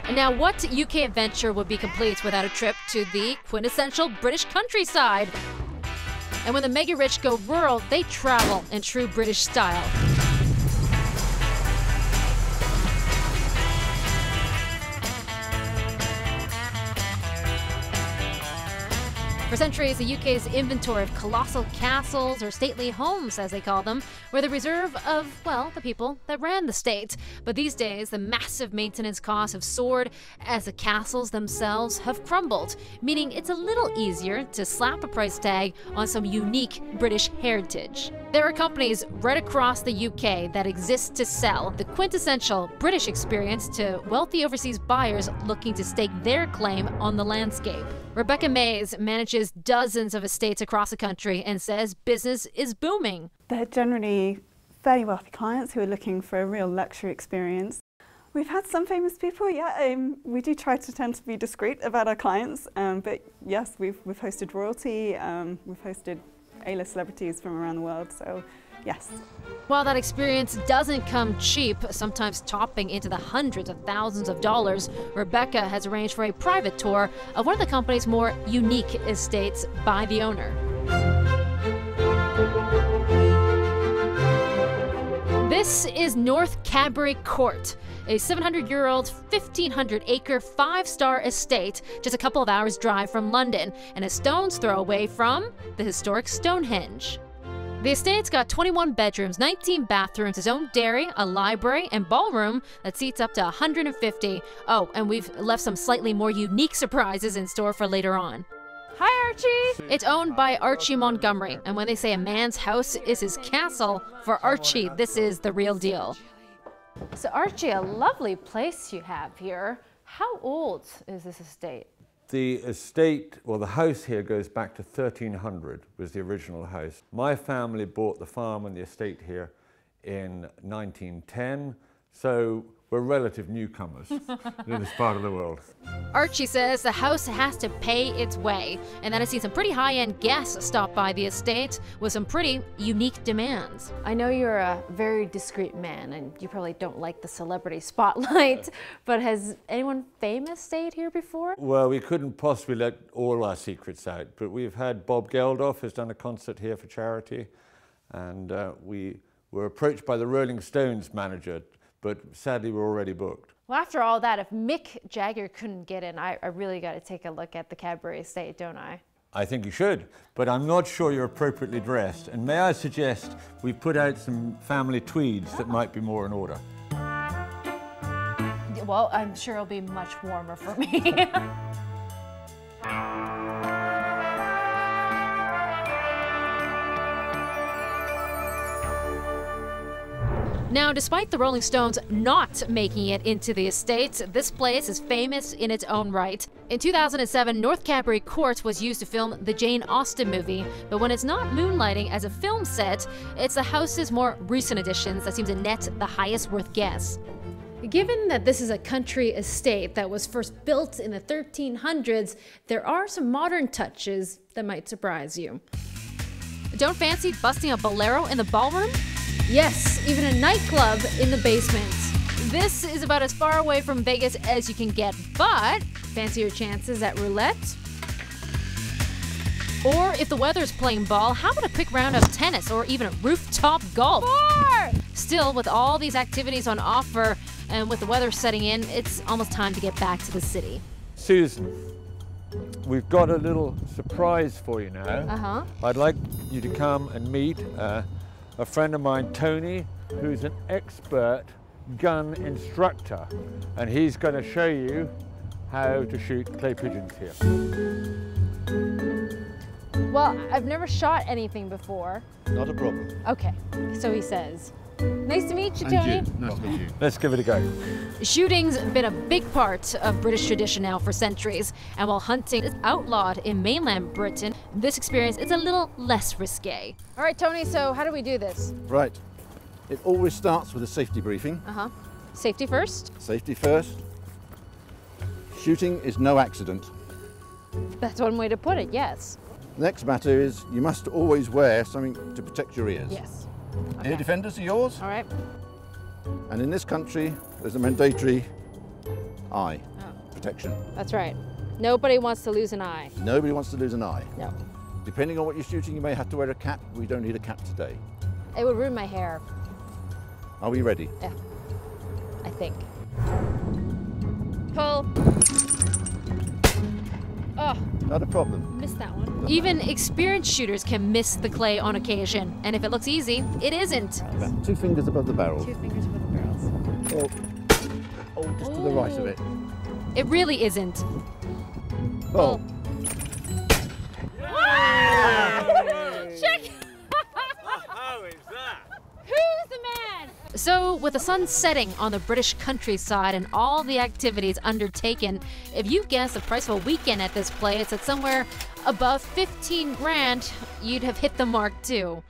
And now, what UK adventure would be complete without a trip to the quintessential British countryside? And when the mega rich go rural, they travel in true British style. For centuries, the UK's inventory of colossal castles, or stately homes as they call them, were the reserve of, well, the people that ran the state. But these days, the massive maintenance costs have soared as the castles themselves have crumbled, meaning it's a little easier to slap a price tag on some unique British heritage. There are companies right across the UK that exist to sell the quintessential British experience to wealthy overseas buyers looking to stake their claim on the landscape. Rebecca Mays manages dozens of estates across the country and says business is booming. They're generally fairly wealthy clients who are looking for a real luxury experience. We've had some famous people, yeah. We do try to tend to be discreet about our clients, but yes, we've hosted royalty, we've hosted A-list celebrities from around the world, so yes. While that experience doesn't come cheap, sometimes topping into the hundreds of thousands of dollars, Rebecca has arranged for a private tour of one of the company's more unique estates by the owner. This is North Cadbury Court, a 700-year-old, 1,500-acre, 5-star estate just a couple of hours' drive from London and a stone's throw away from the historic Stonehenge. The estate's got 21 bedrooms, 19 bathrooms, its own dairy, a library, and ballroom that seats up to 150. Oh, and we've left some slightly more unique surprises in store for later on. Hi, Archie! It's owned by Archie Montgomery, and when they say a man's house is his castle, for Archie, this is the real deal. So Archie, a lovely place you have here. How old is this estate? The estate, well, the house here goes back to 1300, was the original house. My family bought the farm and the estate here in 1910, so we're relative newcomers in this part of the world. Archie says the house has to pay its way, and that has seen some pretty high-end guests stop by the estate with some pretty unique demands. I know you're a very discreet man, and you probably don't like the celebrity spotlight, but has anyone famous stayed here before? Well, we couldn't possibly let all our secrets out, but we've had Bob Geldof has done a concert here for charity, and we were approached by the Rolling Stones manager, but sadly we're already booked. Well, after all that, if Mick Jagger couldn't get in, I really got to take a look at the Cadbury estate, don't I? I think you should, but I'm not sure you're appropriately dressed. And may I suggest we put out some family tweeds that might be more in order. Well, I'm sure it'll be much warmer for me. Now, despite the Rolling Stones not making it into the estate, this place is famous in its own right. In 2007, North Cadbury Court was used to film the Jane Austen movie, but when it's not moonlighting as a film set, it's the house's more recent additions that seem to net the highest worth guess. Given that this is a country estate that was first built in the 1300s, there are some modern touches that might surprise you. Don't fancy busting a bolero in the ballroom? Yes, even a nightclub in the basement. This is about as far away from Vegas as you can get, but fancy your chances at roulette? Or if the weather's playing ball, how about a quick round of tennis or even rooftop golf? Still, with all these activities on offer and with the weather setting in, it's almost time to get back to the city. Susan, we've got a little surprise for you now. I'd like you to come and meet a friend of mine, Tony, who's an expert gun instructor, and he's going to show you how to shoot clay pigeons here. Well, I've never shot anything before. Not a problem. Okay, so he says. Nice to meet you, Tony. And you. Nice to meet you. Let's give it a go. Shooting's been a big part of British tradition now for centuries, and while hunting is outlawed in mainland Britain, this experience is a little less risque. All right, Tony, so how do we do this? Right. It always starts with a safety briefing. Safety first? Safety first. Shooting is no accident. That's one way to put it, yes. The next matter is you must always wear something to protect your ears. Yes. Ear defenders are yours. All right. And in this country, there's a mandatory eye. protection. That's right. Nobody wants to lose an eye. Nobody wants to lose an eye. No. Depending on what you're shooting, you may have to wear a cap. We don't need a cap today. It would ruin my hair. Are we ready? Yeah, I think. Pull. Oh, Not a problem. missed that one. Even experienced shooters can miss the clay on occasion, and if it looks easy, it isn't. About 2 fingers above the barrel. 2 fingers above the barrels. Oh, just to the right of it. It really isn't. Oh, Check! How is that? Who's the man? So, with the sun setting on the British countryside and all the activities undertaken, if you guess the price of a weekend at this place at somewhere above 15 grand, you'd have hit the mark too.